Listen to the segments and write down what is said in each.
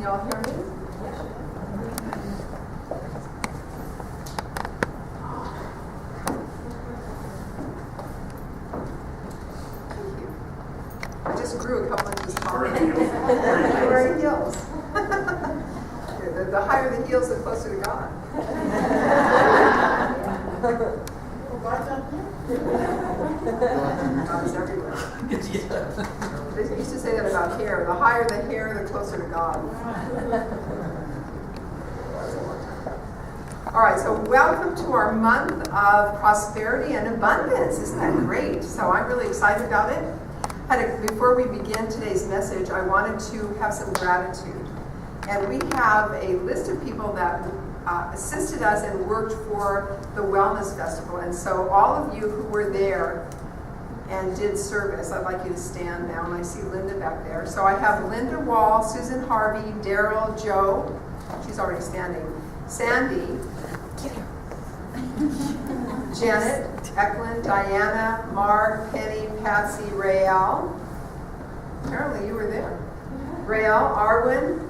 y'all hear me? Thank you. I just grew a couple inches taller. I'm wearing heels. The higher the heels, the closer to God. God is everywhere. They used to say that about hair. The higher the hair, the closer to God. All right, so welcome to our month of prosperity and abundance. Isn't that great? So I'm really excited about it. Before we begin today's message, I wanted to have some gratitude. And we have a list of people that assisted us and worked for the Wellness Festival. And so all of you who were there and did service, I'd like you to stand now. And I see Linda back there. So I have Linda Wall, Susan Harvey, Daryl, Joe. She's already standing. Sandy. Janet, Eklund, Diana, Mark, Penny, Patsy, Rael. Apparently you were there. Rael, Arwen,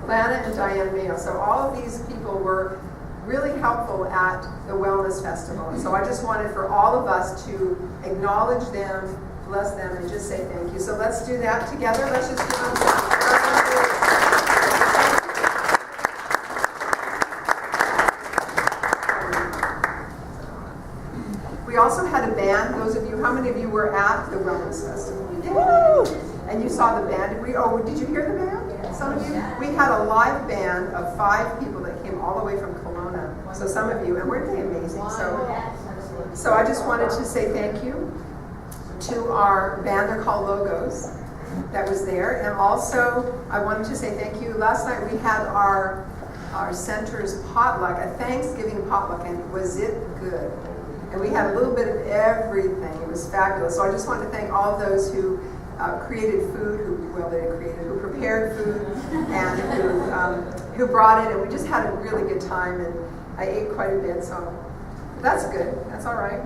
Lana, and Diane Mayo. So all of these people were really helpful at the Wellness Festival. And so I just wanted for all of us to acknowledge them, bless them, and just say thank you. So let's do that together. Let's just give them We also had a band. Those of you, how many of you were at the Wellness Festival? Yay! And you saw the band. Did you hear the band? Some of you? We had a live band of 5 people that came all the way from Kelowna. So some of you, and weren't they amazing? So I just wanted to say thank you to our band. They're called Logos. That was there. And also, I wanted to say thank you. Last night we had our center's potluck, a Thanksgiving potluck, and was it good? And we had a little bit of everything. It was fabulous. So I just wanted to thank all of those who created food, who prepared food, and who brought it. And we just had a really good time. And I ate quite a bit, so that's good. That's all right.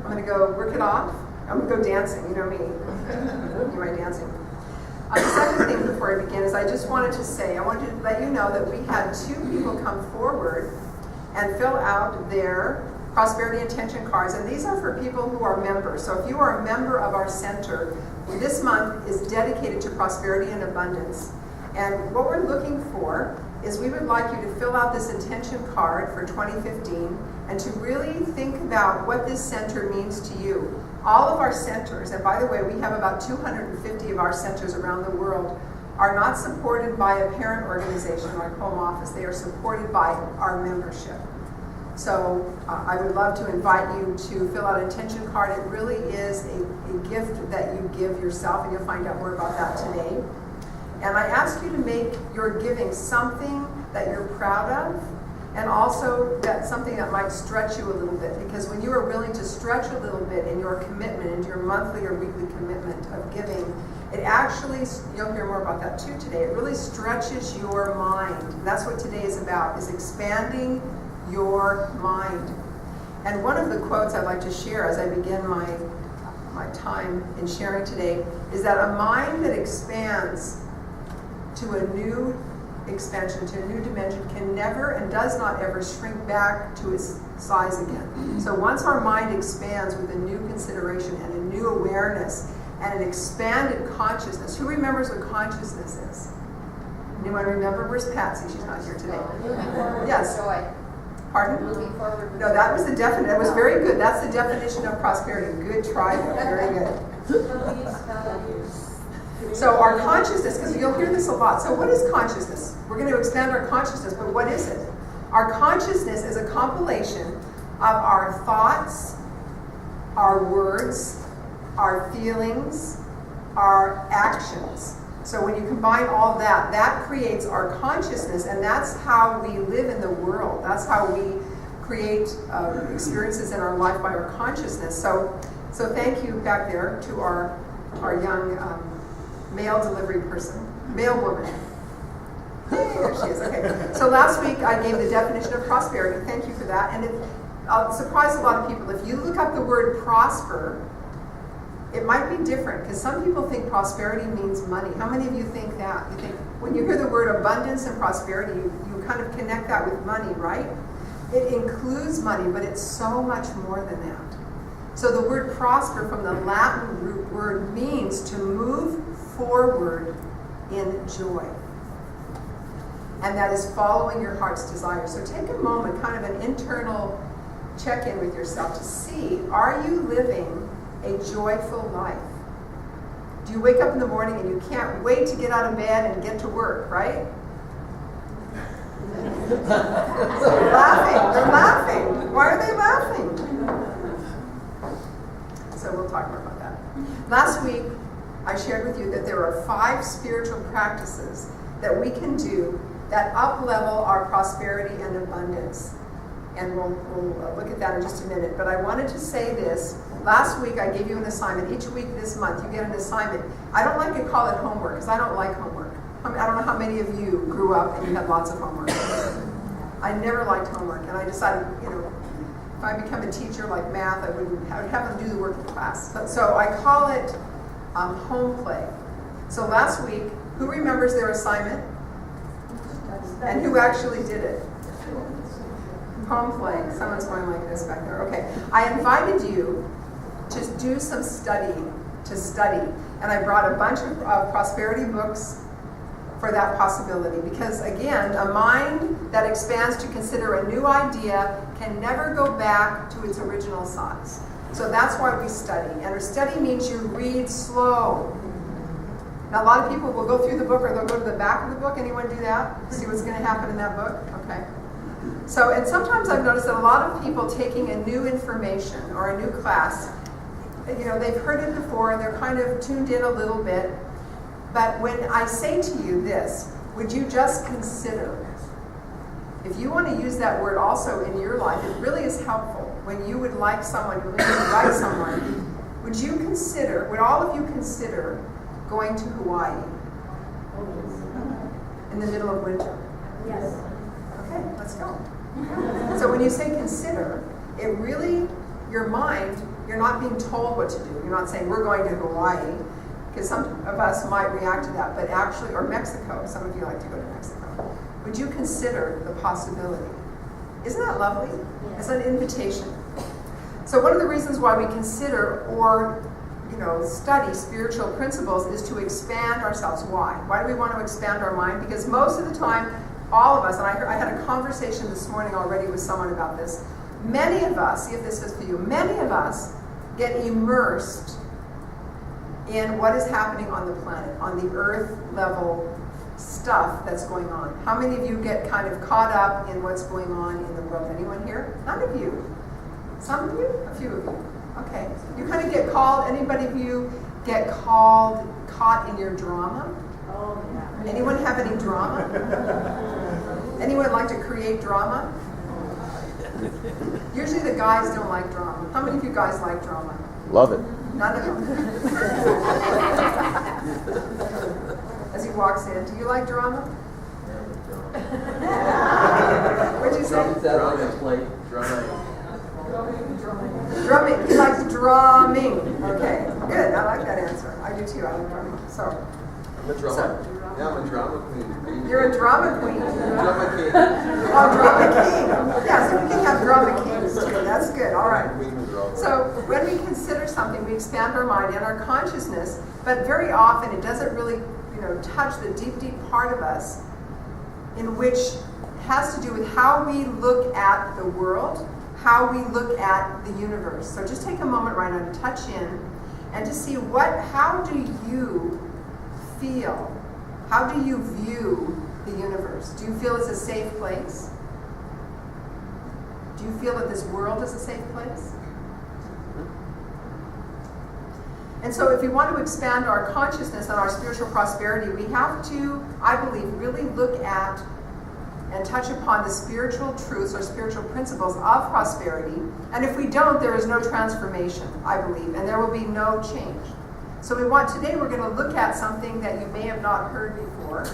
I'm going to go work it off. I'm going to go dancing. You know me. You right, dancing. The second thing before I begin is I just wanted to say, I wanted to let you know that we had 2 people come forward and fill out their prosperity intention cards, and these are for people who are members. So if you are a member of our center, this month is dedicated to prosperity and abundance. And what we're looking for is we would like you to fill out this intention card for 2015 and to really think about what this center means to you. All of our centers, and by the way, we have about 250 of our centers around the world, are not supported by a parent organization like home office. They are supported by our membership. So I would love to invite you to fill out an intention card. It really is a gift that you give yourself, and you'll find out more about that today. And I ask you to make your giving something that you're proud of, and also that something that might stretch you a little bit. Because when you are willing to stretch a little bit in your commitment, into your monthly or weekly commitment of giving, it actually, you'll hear more about that too today, it really stretches your mind. And that's what today is about, is expanding your mind. And one of the quotes I'd like to share as I begin my time in sharing today is that a mind that expands to a new expansion, to a new dimension, can never and does not ever shrink back to its size again. So once our mind expands with a new consideration and a new awareness and an expanded consciousness, who remembers what consciousness is? Anyone remember? Where's Patsy? She's not here today. Yes. Pardon? Moving forward. No, that was the definition. That was very good. That's the definition of prosperity. Good try, though. Very good. So our consciousness, because you'll hear this a lot. So what is consciousness? We're going to expand our consciousness, but what is it? Our consciousness is a compilation of our thoughts, our words, our feelings, our actions. So when you combine all that, that creates our consciousness, and that's how we live in the world. That's how we create experiences in our life by our consciousness. So thank you back there to our young mail delivery person, mail woman. Hey, there she is. Okay. So last week I gave the definition of prosperity. Thank you for that. And it surprised a lot of people. If you look up the word prosper, it might be different, because some people think prosperity means money. How many of you think that? You think when you hear the word abundance and prosperity, you kind of connect that with money, right? It includes money, but it's so much more than that. So the word prosper from the Latin root word means to move forward in joy. And that is following your heart's desire. So take a moment, kind of an internal check-in with yourself to see, are you living a joyful life? Do you wake up in the morning and you can't wait to get out of bed and get to work, right? They're laughing. They're laughing. Why are they laughing? So we'll talk more about that. Last week, I shared with you that there are 5 spiritual practices that we can do that up-level our prosperity and abundance. And we'll look at that in just a minute. But I wanted to say this. Last week, I gave you an assignment. Each week this month, you get an assignment. I don't like to call it homework, because I don't like homework. I don't know how many of you grew up and you had lots of homework. I never liked homework, and I decided, if I become a teacher like math, I would have them do the work in class. So I call it home play. So last week, who remembers their assignment? And who actually did it? Home play. Someone's going like this back there. Okay. I invited you to do some studying, and I brought a bunch of prosperity books for that possibility, because again, a mind that expands to consider a new idea can never go back to its original size. So that's why we study, and study means you read slow. Now a lot of people will go through the book, or they'll go to the back of the book. Anyone do that? See what's going to happen in that book? Okay. So, and sometimes I've noticed that a lot of people taking a new information or a new class, they've heard it before and they're kind of tuned in a little bit. But when I say to you this, would you just consider? If you want to use that word also in your life, it really is helpful. When you would like someone, you would invite someone, would all of you consider going to Hawaii in the middle of winter? Yes. Okay, let's go. So when you say consider, it really, your mind, you're not being told what to do. You're not saying, we're going to Hawaii, because some of us might react to that, but actually, or Mexico, some of you like to go to Mexico. Would you consider the possibility? Isn't that lovely? Yeah. It's an invitation. So one of the reasons why we consider or study spiritual principles is to expand ourselves. Why? Why do we want to expand our mind? Because most of the time, all of us, and I had a conversation this morning already with someone about this, many of us, see if this is for you, many of us get immersed in what is happening on the planet, on the earth level stuff that's going on. How many of you get kind of caught up in what's going on in the world? Anyone here? None of you. Some of you? A few of you. Okay. You kind of get called, anybody of you get caught in your drama? Oh, yeah. Anyone have any drama? Anyone like to create drama? Usually the guys don't like drama. How many of you guys like drama? Love it. None of them. As he walks in, do you like drama? What'd you say? Drumming. He likes drumming. Okay, good. I like that answer. I do too. I like drumming. So. I'm a drama. Yeah, I'm a drama queen. You're a drama queen. Drama king. Oh, drama king. Yeah, so we can have drama kings too. That's good. All right. So when we consider something, we expand our mind and our consciousness, but very often it doesn't really, touch the deep, deep part of us, in which has to do with how we look at the world, how we look at the universe. So just take a moment right now to touch in and to see how do you feel? How do you view the universe? Do you feel it's a safe place? Do you feel that this world is a safe place? And so if we want to expand our consciousness and our spiritual prosperity, we have to, I believe, really look at and touch upon the spiritual truths or spiritual principles of prosperity. And if we don't, there is no transformation, I believe, and there will be no change. So today we're going to look at something that you may have not heard before,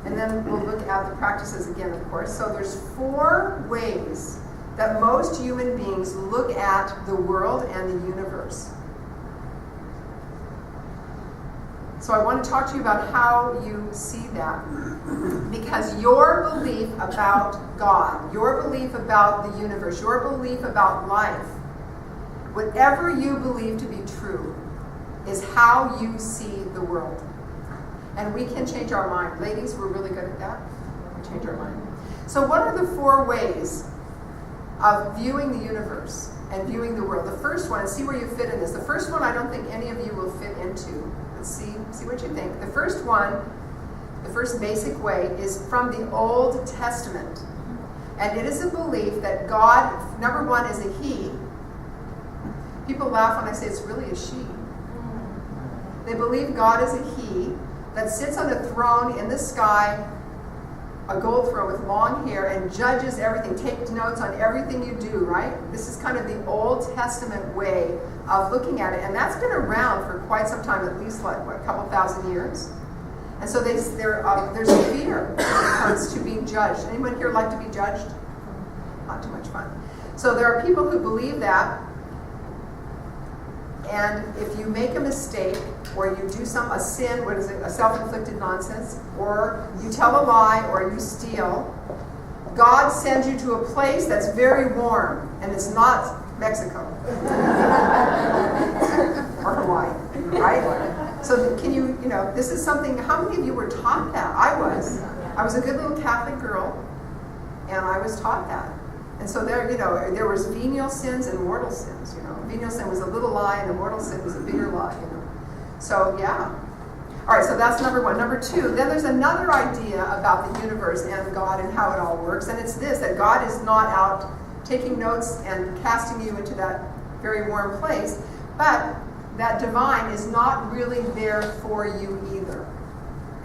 and then we'll look at the practices again, of course. So there's 4 ways that most human beings look at the world and the universe. So So I want to talk to you about how you see that. Because your belief about God, your belief about the universe, your belief about life, whatever you believe to be true, is how you see the world. And we can change our mind. Ladies, we're really good at that. We change our mind. So what are the 4 ways of viewing the universe and viewing the world? The first one, and see where you fit in this. The first one I don't think any of you will fit into. Let's see what you think. The first one, the first basic way, is from the Old Testament. And it is a belief that God, number 1, is a he. People laugh when I say it's really a she. They believe God is a he that sits on a throne in the sky, a gold throne with long hair, and judges everything, takes notes on everything you do, right? This is kind of the Old Testament way of looking at it. And that's been around for quite some time, at least like, a couple thousand years. And so there's a fear when it comes to being judged. Anyone here like to be judged? Not too much fun. So there are people who believe that. And if you make a mistake, or you do a sin, what is it, a self-inflicted nonsense, or you tell a lie, or you steal, God sends you to a place that's very warm, and it's not Mexico. Or Hawaii, right? So can you this is something, how many of you were taught that? I was a good little Catholic girl, and I was taught that. And so there was venial sins and mortal sins, Venial sin was a little lie, and a mortal sin was a bigger lie, So, yeah. All right, so that's number 1. Number 2, then there's another idea about the universe and God and how it all works, and it's this, that God is not out taking notes and casting you into that very warm place, but that divine is not really there for you either.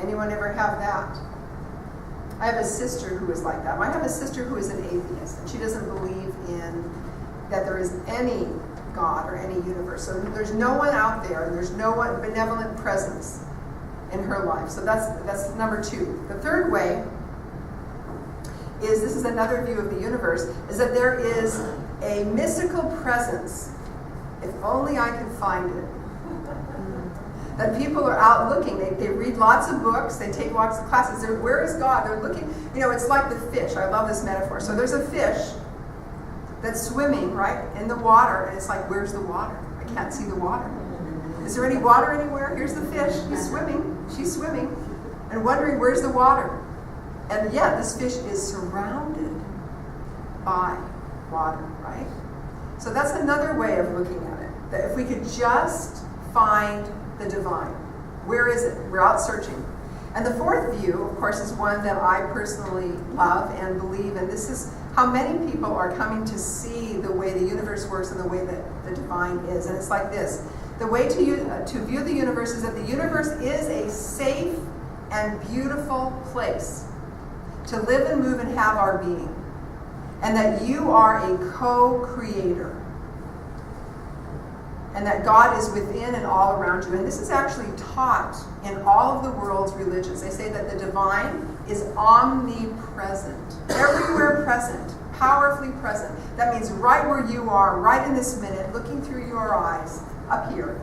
Anyone ever have that? I have a sister who is like that. I have a sister who is an atheist, and she doesn't believe in that there is any God or any universe. So there's no one out there, and there's no one benevolent presence in her life. So that's number 2. The third way is, this is another view of the universe, is that there is a mystical presence, if only I can find it, that people are out looking. They read lots of books, they take lots of classes. Where is God? They're looking, it's like the fish. I love this metaphor. So there's a fish that's swimming, right, in the water, and it's like, where's the water? I can't see the water. Is there any water anywhere? Here's the fish. He's swimming. She's swimming, and wondering, where's the water? And yet, this fish is surrounded by water, right? So that's another way of looking at it. That if we could just find the divine. Where is it? We're out searching. And the fourth view, of course, is one that I personally love and believe, and this is how many people are coming to see the way the universe works and the way that the divine is. And it's like this. The way to view the universe is that the universe is a safe and beautiful place to live and move and have our being. And that you are a co-creator. And that God is within and all around you. And this is actually taught in all of the world's religions. They say that the divine is omnipresent, everywhere present, powerfully present. That means right where you are, right in this minute, looking through your eyes, up here,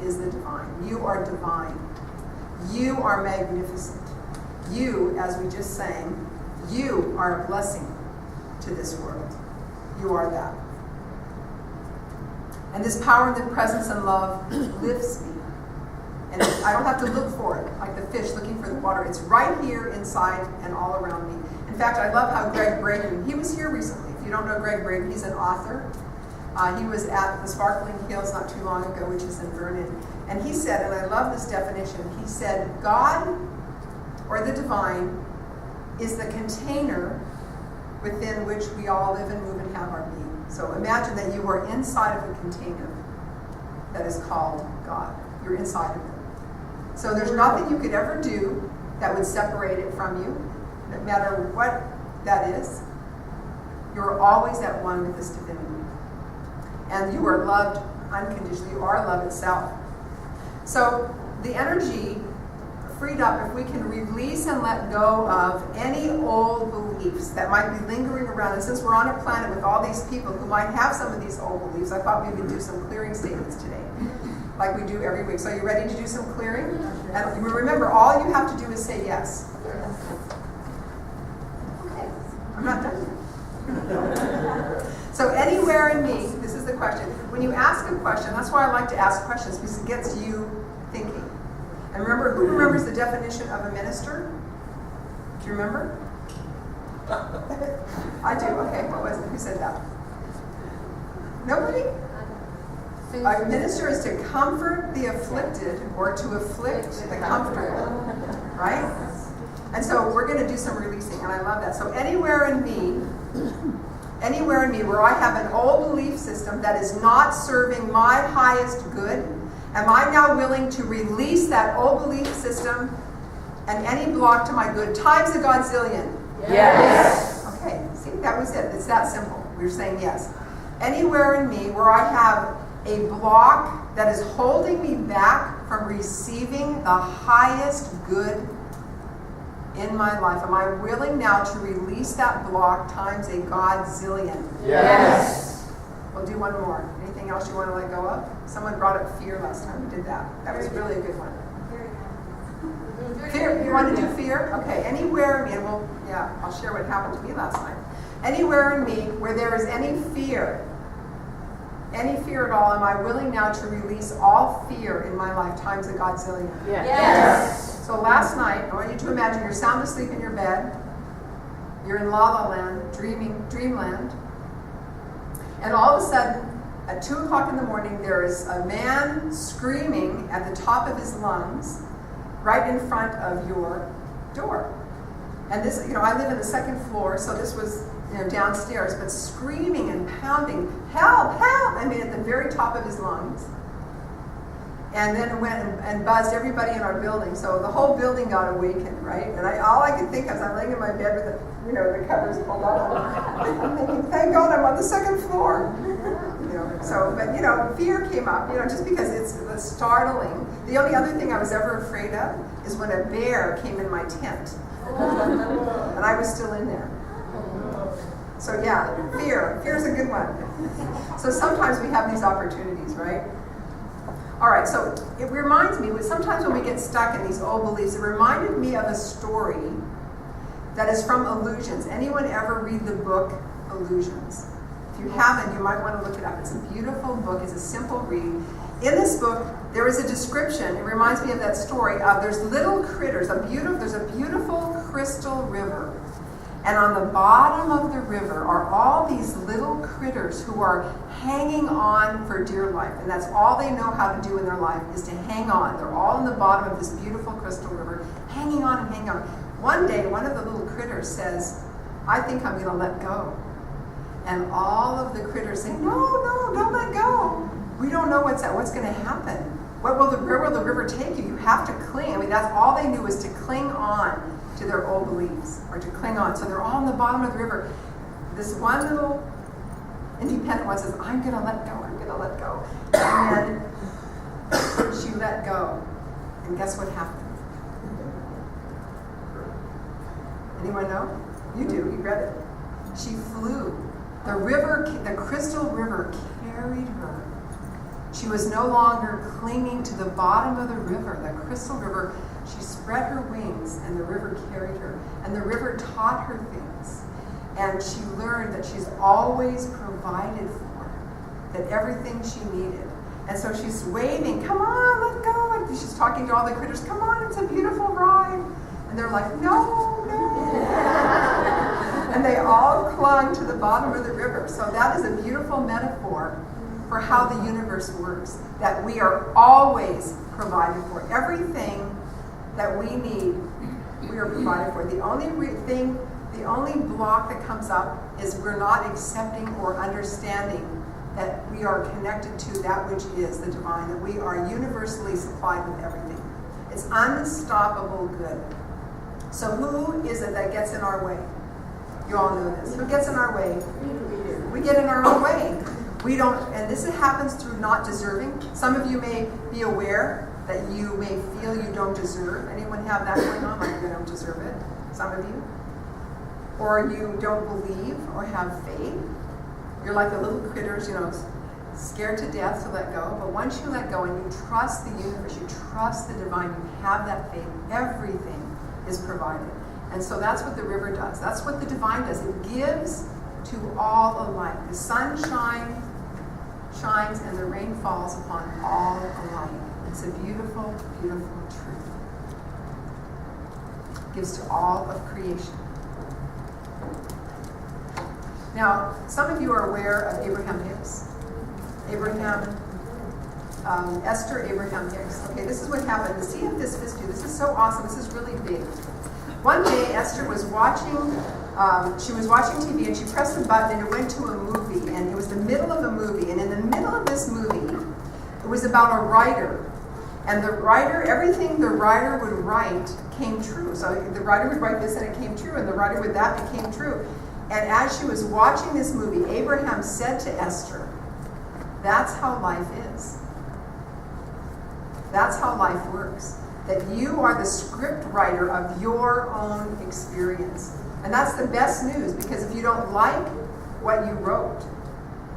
is the divine. You are divine. You are magnificent. You, as we just sang, you are a blessing to this world. You are that. And this power and the presence and love lifts me. And I don't have to look for it, like the fish looking for the water. It's right here inside and all around me. In fact, I love how Greg Braden, he was here recently. If you don't know Greg Braden, he's an author. He was at the Sparkling Hills not too long ago, which is in Vernon. And he said, and I love this definition, he said, God, or the divine, is the container within which we all live and move and have our being. So imagine that you are inside of a container that is called God. You're inside of it. So there's nothing you could ever do that would separate it from you, no matter what that is. You're always at one with this divinity. And you are loved unconditionally. You are love itself. So the energy freed up, if we can release and let go of any old beliefs that might be lingering around. And since we're on a planet with all these people who might have some of these old beliefs, I thought we would do some clearing statements today. like we do every week. So you ready to do some clearing? And remember, all you have to do is say yes. Okay, I'm not done yet. So anywhere in me, this is the question. When you ask a question, that's why I like to ask questions, because it gets you thinking. And remember, who remembers the definition of a minister? Do you remember? I do. Okay, what was it? Who said that? Nobody? A minister is to comfort the afflicted or to afflict the comfortable, right? And so we're going to do some releasing, and I love that. So anywhere in me where I have an old belief system that is not serving my highest good, am I now willing to release that old belief system and any block to my good times a godzillion? Yes. Okay, see, that was it. It's that simple. We were saying yes. Anywhere in me where I have a block that is holding me back from receiving the highest good in my life, am I willing now to release that block times a godzillion? Yes. We'll do one more. Anything else you want to let go of? Someone brought up fear last time. We did that. That was really a good one. Fear. You want to do fear? Okay. Anywhere in me, and I'll share what happened to me last night. Anywhere in me where there is any fear at all, am I willing now to release all fear in my life times a godzillion? Yes. So last night, I want you to imagine you're sound asleep in your bed. You're in La La Land, dreamland. And all of a sudden, at 2 o'clock in the morning, there is a man screaming at the top of his lungs right in front of your door. And this, I live in the second floor, so this was, downstairs, but screaming and pounding, help, help! I mean, at the very top of his lungs. And then it went and buzzed everybody in our building. So the whole building got awakened, right? And all I could think of is I'm laying in my bed with the covers pulled up. I'm thinking, thank God I'm on the second floor. But fear came up, just because it's startling. The only other thing I was ever afraid of is when a bear came in my tent. And I was still in there. So yeah, fear's a good one. So sometimes we have these opportunities, right? All right, so it reminds me, sometimes when we get stuck in these old beliefs, it reminded me of a story that is from Illusions. Anyone ever read the book Illusions? If you haven't, you might want to look it up. It's a beautiful book. It's a simple read. In this book, there is a description. It reminds me of that story of there's little critters. There's a beautiful crystal river. And on the bottom of the river are all these little critters who are hanging on for dear life. And that's all they know how to do in their life is to hang on. They're all in the bottom of this beautiful crystal river, hanging on and hanging on. One day, one of the little critters says, I think I'm going to let go. And all of the critters say, no, don't let go. We don't know what's going to happen. Where will the river take you? You have to cling. I mean, that's all they knew was to cling on to their old beliefs, or to cling on. So they're all on the bottom of the river. This one little independent one says, I'm going to let go. And then she let go. And guess what happened? Anyone know? You do. You read it. She flew. The crystal river carried her. She was no longer clinging to the bottom of the river, the crystal river. She spread her wings and the river carried her. And the river taught her things. And she learned that she's always provided for, that everything she needed. And so she's waving, come on, let go. And she's talking to all the critters, come on, it's a beautiful ride. And they're like, no. And they all clung to the bottom of the river. So that is a beautiful metaphor for how the universe works, that we are always provided for. Everything that we need, we are provided for. The only block that comes up is we're not accepting or understanding that we are connected to that which is the divine, that we are universally supplied with everything. It's unstoppable good. So who is it that gets in our way? You all know this. Who gets in our way? We get in our own way. We don't, and this happens through not deserving. Some of you may be aware that you may feel you don't deserve. Anyone have that going on? Like you don't deserve it? Some of you? Or you don't believe or have faith. You're like the little critters, scared to death to let go. But once you let go and you trust the universe, you trust the divine, you have that faith, everything is provided. And so that's what the river does. That's what the divine does. It gives to all alike. The sun shines and the rain falls upon all alike. It's a beautiful, beautiful truth. It gives to all of creation. Now, some of you are aware of Abraham Hicks. Esther Abraham Hicks. Okay, this is what happened. To see if this fits you, this is so awesome. This is really big. One day, Esther was watching TV, and she pressed a button, and it went to a movie, and it was the middle of a movie. And in the middle of this movie, it was about a writer. And the writer, everything the writer would write came true. So the writer would write this, and it came true, and the writer would that, it came true. And as she was watching this movie, Abraham said to Esther, "That's how life is. That's how life works. That you are the script writer of your own experience." And that's the best news, because if you don't like what you wrote,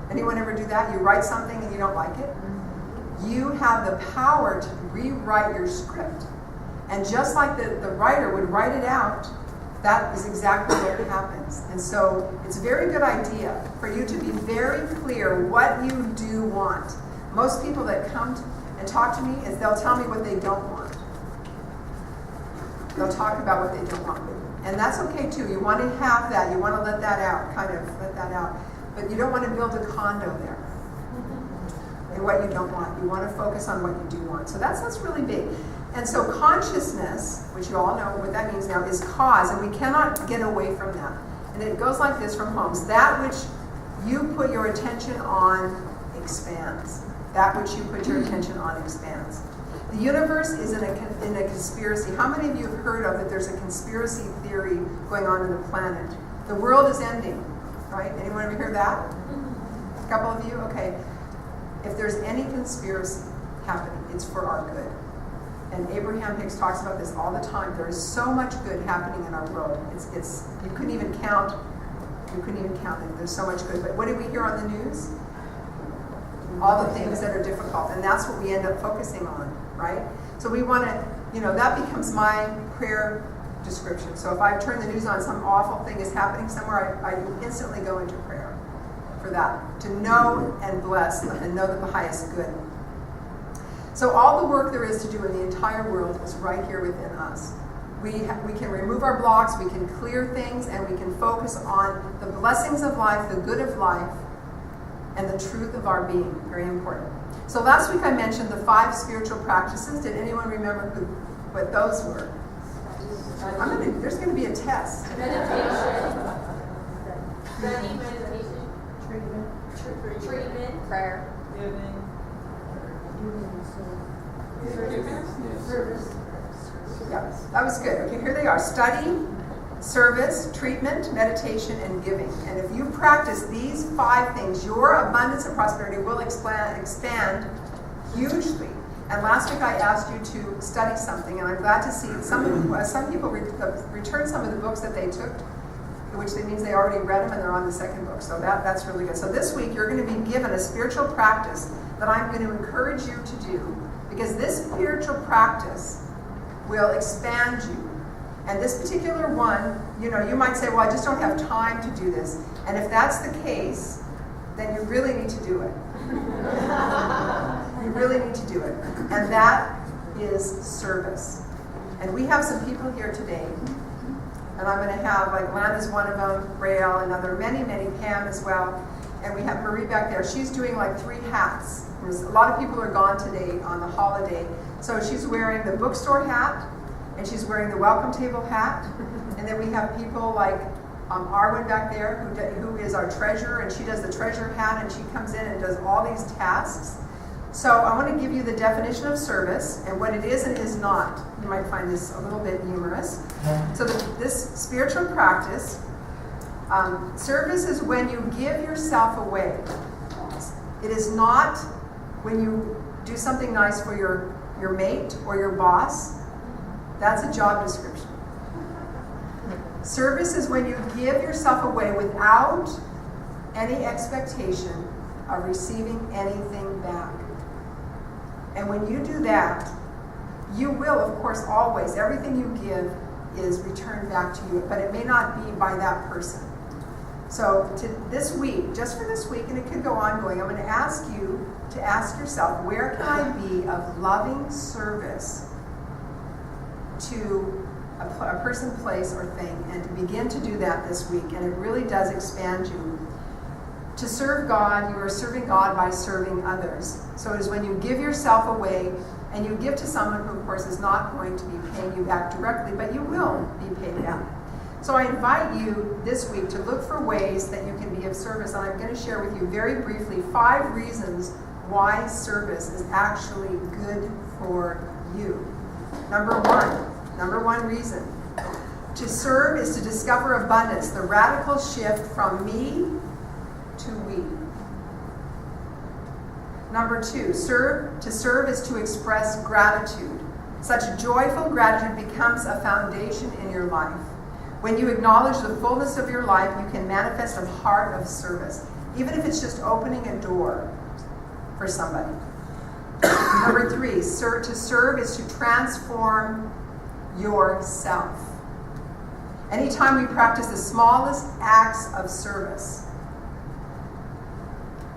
anyone ever do that? You write something and you don't like it? You have the power to rewrite your script. And just like the writer would write it out, that is exactly what happens. And so it's a very good idea for you to be very clear what you do want. Most people that come and talk to me, is they'll tell me what they don't want. They'll talk about what they don't want. And that's okay too. You want to have that. You want to let that out, kind of let that out. But you don't want to build a condo there. And what you don't want. You want to focus on what you do want. So that's really big. And so consciousness, which you all know what that means now, is cause, and we cannot get away from that. And it goes like this from Holmes. That which you put your attention on expands. That which you put your attention on expands. The universe is in a conspiracy. How many of you have heard of that there's a conspiracy theory going on in the planet? The world is ending, right? Anyone ever hear that? A couple of you? Okay. If there's any conspiracy happening, it's for our good. And Abraham Hicks talks about this all the time. There is so much good happening in our world. It's you couldn't even count it. There's so much good. But what did we hear on the news? All the things that are difficult. And that's what we end up focusing on, right? So we want to, that becomes my prayer description. So if I turn the news on, some awful thing is happening somewhere, I instantly go into prayer for that. To know and bless and know the highest good. So all the work there is to do in the entire world is right here within us. We can remove our blocks, we can clear things, and we can focus on the blessings of life, the good of life, and the truth of our being. Very important. So last week I mentioned the 5 spiritual practices. Did anyone remember what those were? There's going to be a test. Meditation. Treatment. Prayer. Service. Yeah, that was good. Okay, here they are. Study, service, treatment, meditation, and giving. And if you practice these 5 things, your abundance and prosperity will expand hugely. And last week I asked you to study something, and I'm glad to see some people returned some of the books that they took, which means they already read them and they're on the second book. So that's really good. So this week you're going to be given a spiritual practice that I'm going to encourage you to do, because this spiritual practice will expand you. And this particular one, you might say, well, I just don't have time to do this. And if that's the case, then you really need to do it. You really need to do it. And that is service. And we have some people here today. And I'm going to have, like, Lana's one of them, Rael, another, many, Pam as well. And we have Marie back there. She's doing like 3 hats. A lot of people are gone today on the holiday. So she's wearing the bookstore hat, and she's wearing the welcome table hat. And then we have people like Arwen back there, who is our treasurer, and she does the treasurer hat, and she comes in and does all these tasks. So I want to give you the definition of service and what it is and is not. You might find this a little bit humorous. So this spiritual practice, service is when you give yourself away. It is not when you do something nice for your mate or your boss. That's a job description. Service is when you give yourself away without any expectation of receiving anything back. And when you do that, you will, of course, always, everything you give is returned back to you, but it may not be by that person. So this week, just for this week, and it could go ongoing, I'm going to ask you to ask yourself, where can I be of loving service to a person, place, or thing, and to begin to do that this week. And it really does expand you. To serve God, you are serving God by serving others. So it is when you give yourself away, and you give to someone who, of course, is not going to be paying you back directly, but you will be paid back. So I invite you this week to look for ways that you can be of service. And I'm going to share with you very briefly 5 reasons why service is actually good for you. Number one reason. To serve is to discover abundance, the radical shift from me to we. Number 2, to serve is to express gratitude. Such joyful gratitude becomes a foundation in your life. When you acknowledge the fullness of your life, you can manifest a heart of service, even if it's just opening a door for somebody. Number 3, to serve is to transform yourself. Anytime we practice the smallest acts of service,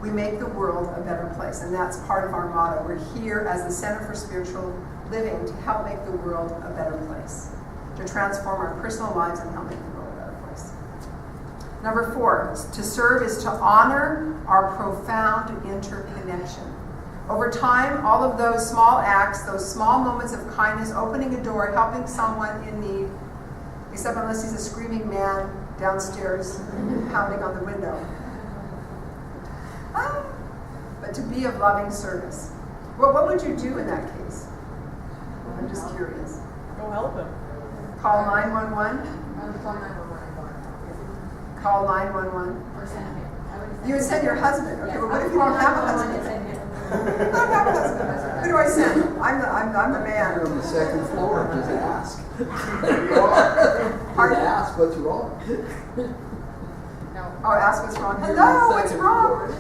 we make the world a better place. And that's part of our motto. We're here as the Center for Spiritual Living to help make the world a better place, to transform our personal lives and help make the world a better place. Number 4, to serve is to honor our profound interconnection. Over time, all of those small acts, those small moments of kindness, opening a door, helping someone in need, except unless he's a screaming man downstairs pounding on the window. But to be of loving service. Well, what would you do in that case? I'm just curious. Go help him. Call 911? Call 911? You would send your husband. Okay, well, what if you don't have a husband? I don't have a husband. Who do I send? I'm the man. You're on the second floor, just ask. There you are. Pardon? Just ask what's wrong. Oh, ask what's wrong. Hello, what's wrong?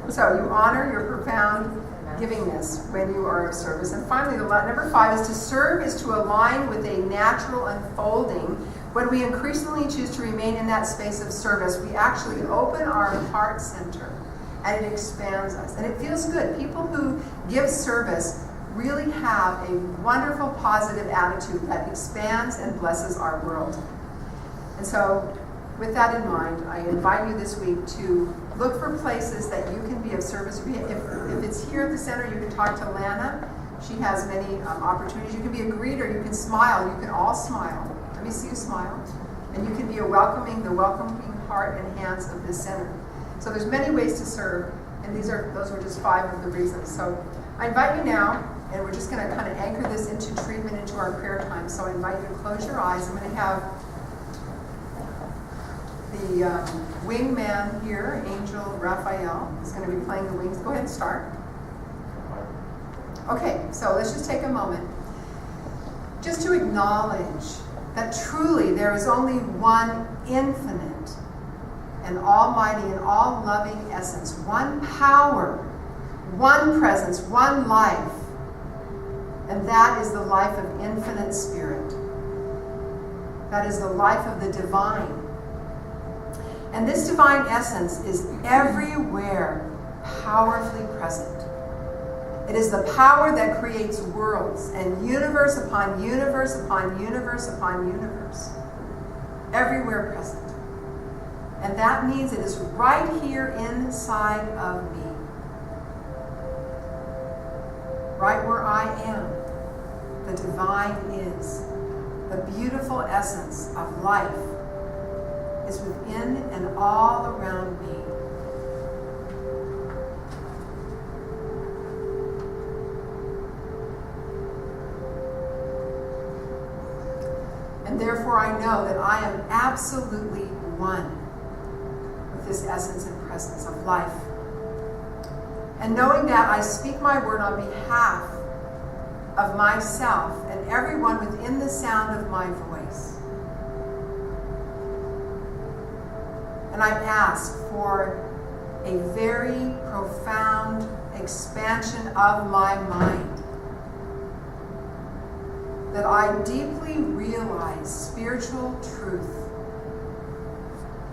So you honor your profound givingness when you are of service. And finally, number 5 is to serve is to align with a natural unfolding. When we increasingly choose to remain in that space of service, we actually open our heart center and it expands us. And it feels good. People who give service really have a wonderful, positive attitude that expands and blesses our world. And so, with that in mind, I invite you this week to look for places that you can be of service. If it's here at the center, you can talk to Lana. She has many opportunities. You can be a greeter. You can smile. You can all smile. Let me see you smile. And you can be the welcoming heart and hands of this center. So there's many ways to serve, and those are just 5 of the reasons. So I invite you now, and we're just going to kind of anchor this into treatment, into our prayer time. So I invite you to close your eyes. I'm going to have the wingman here, Angel Raphael, is going to be playing the wings. Go ahead and start. Okay, so let's just take a moment just to acknowledge that truly there is only one infinite and almighty and all-loving essence, one power, one presence, one life, and that is the life of infinite spirit. That is the life of the divine. And this divine essence is everywhere powerfully present. It is the power that creates worlds and universe upon universe upon universe upon universe. Everywhere present. And that means it is right here inside of me. Right where I am. The divine is. The beautiful essence of life is within and all around me. And therefore I know that I am absolutely one with this essence and presence of life. And knowing that, I speak my word on behalf of myself and everyone within the sound of my voice. And I ask for a very profound expansion of my mind. That I deeply realize spiritual truth.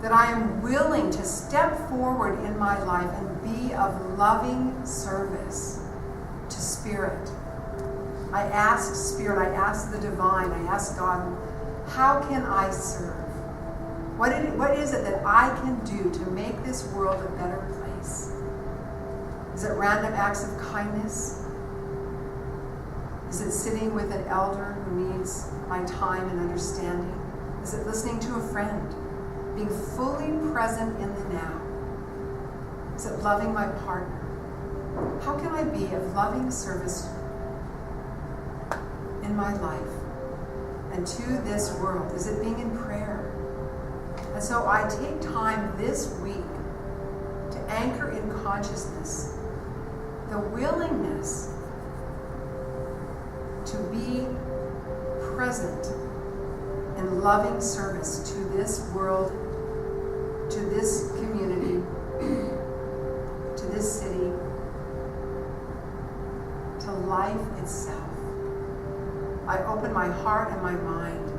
That I am willing to step forward in my life and be of loving service to Spirit. I ask Spirit, I ask the Divine, I ask God, how can I serve? What is it that I can do to make this world a better place? Is it random acts of kindness? Is it sitting with an elder who needs my time and understanding? Is it listening to a friend? Being fully present in the now? Is it loving my partner? How can I be of loving service in my life and to this world? Is it being in prayer? And so I take time this week to anchor in consciousness the willingness to be present in loving service to this world, to this community, to this city, to life itself. I open my heart and my mind.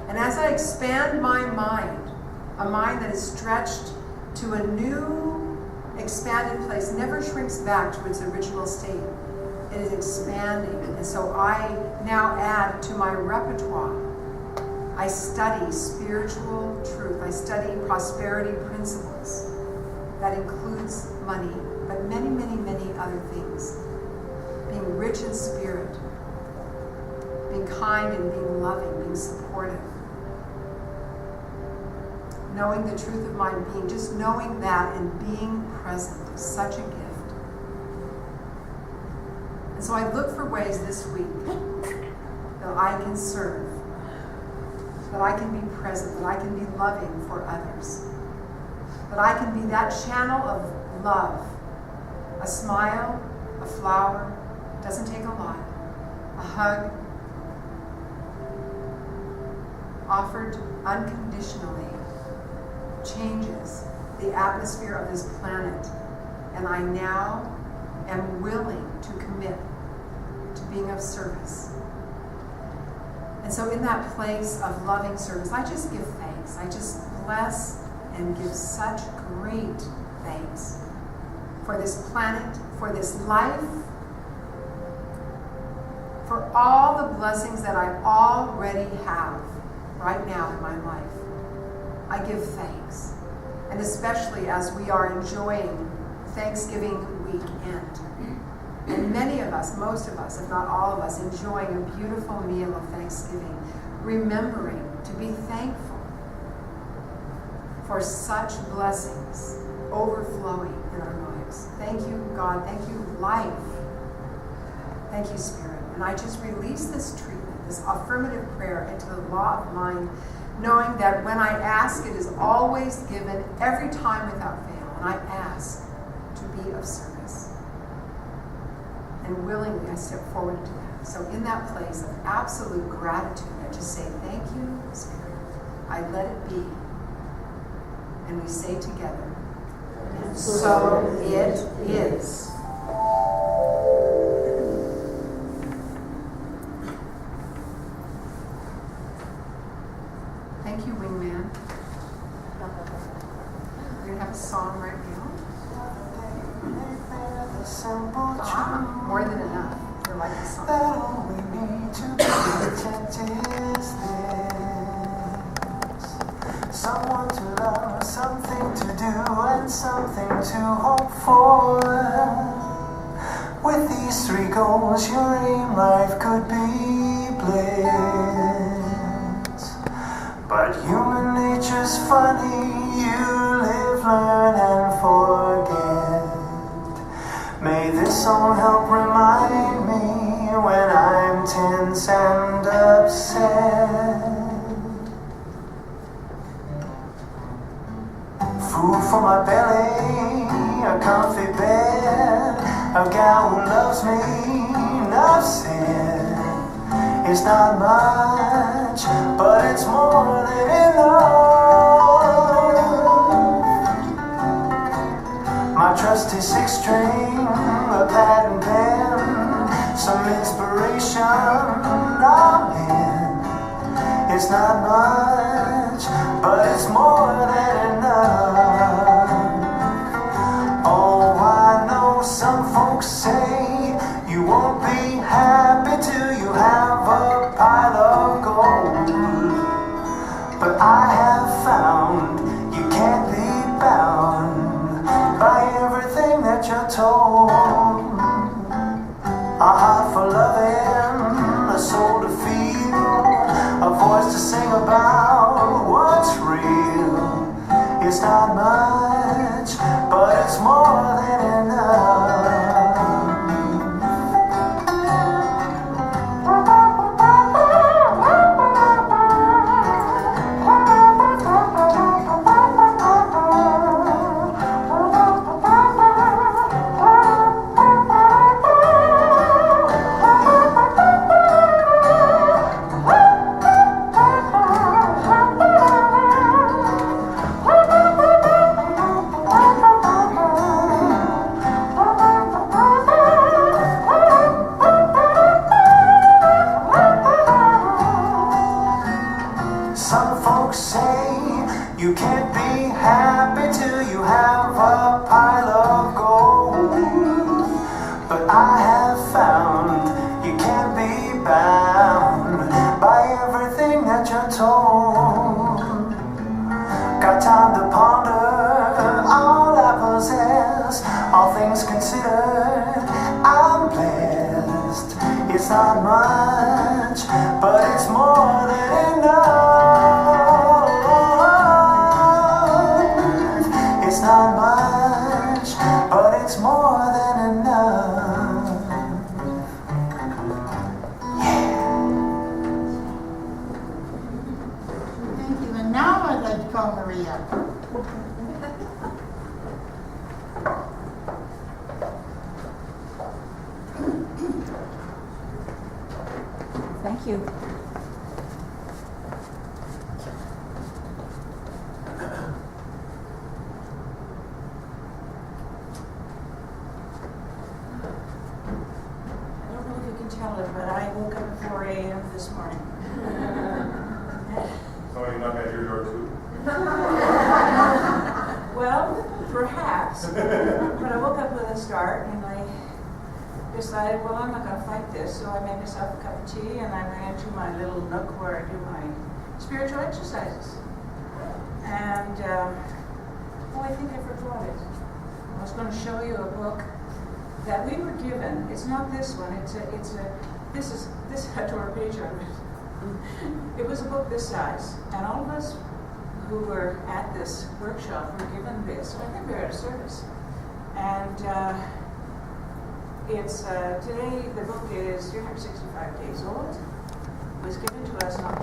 And as I expand my mind, a mind that is stretched to a new, expanded place, never shrinks back to its original state. It is expanding. And so I now add to my repertoire. I study spiritual truth. I study prosperity principles. That includes money, but many, many, many other things. Being rich in spirit, being kind and being loving, being supportive. Knowing the truth of my being, just knowing that and being present is such a gift. And so I look for ways this week that I can serve, that I can be present, that I can be loving for others, that I can be that channel of love, a smile, a flower, doesn't take a lot, a hug, offered unconditionally, changes the atmosphere of this planet. And I now am willing to commit to being of service. And so in that place of loving service, I just give thanks. I just bless and give such great thanks for this planet, for this life, for all the blessings that I already have right now in my life. I give thanks. And especially as we are enjoying Thanksgiving weekend. And many of us, most of us, if not all of us, enjoying a beautiful meal of Thanksgiving, remembering to be thankful for such blessings overflowing in our lives. Thank you, God. Thank you, life. Thank you, Spirit. And I just release this treatment, this affirmative prayer into the law of mind, knowing that when I ask, it is always given every time without fail. And I ask to be of service. And willingly I step forward to that. So in that place of absolute gratitude, I just say, thank you, Spirit. I let it be. And we say together, and so it is. Thank you, Wingman. We're going to have a song right now. More than enough. You're like the song. That all we need to be content is this. Someone to love, something to do, and something to hope for. With these three goals, your aim life could be bliss. But human nature's funny, you live, learn, and forget. May this song help remind me when I'm tense and upset. Food for my belly, a comfy bed, a gal who loves me, enough said. It's not much, but it's more than enough. My It's not much, but it's more than enough. Oh, I know some folks say you won't be happy till you have a pile of gold. But I have found you can't be bound by everything that you're told. A heart for loving, a soul to feel, a voice to sing about what's real. It's not much, but it's more than enough. Some folks say you can't be happy till you have a pile of gold. But I have found you can't be bound by everything that you're told. Got time to ponder all I possess, all things considered, I'm blessed. It's not much, but it's more than enough. It's not much, but it's more than enough. Thank you. And now I'd like to call Maria. Thank you. I don't know if you can tell it, but I woke up at 4 a.m. this morning. Somebody knocked at your door too? Well, perhaps. But I woke up with a start and I decided, well, I'm not going to fight this. So I made myself a cup of tea and I ran to my little nook where I do my spiritual exercises. And, oh, I think I forgot it. I was going to show you a book that we were given. It's not this one. This had a page on it. It was a book this size, and all of us who were at this workshop were given this. So I think we were at a service, and it's today. The book is 365 days old. It was given to us not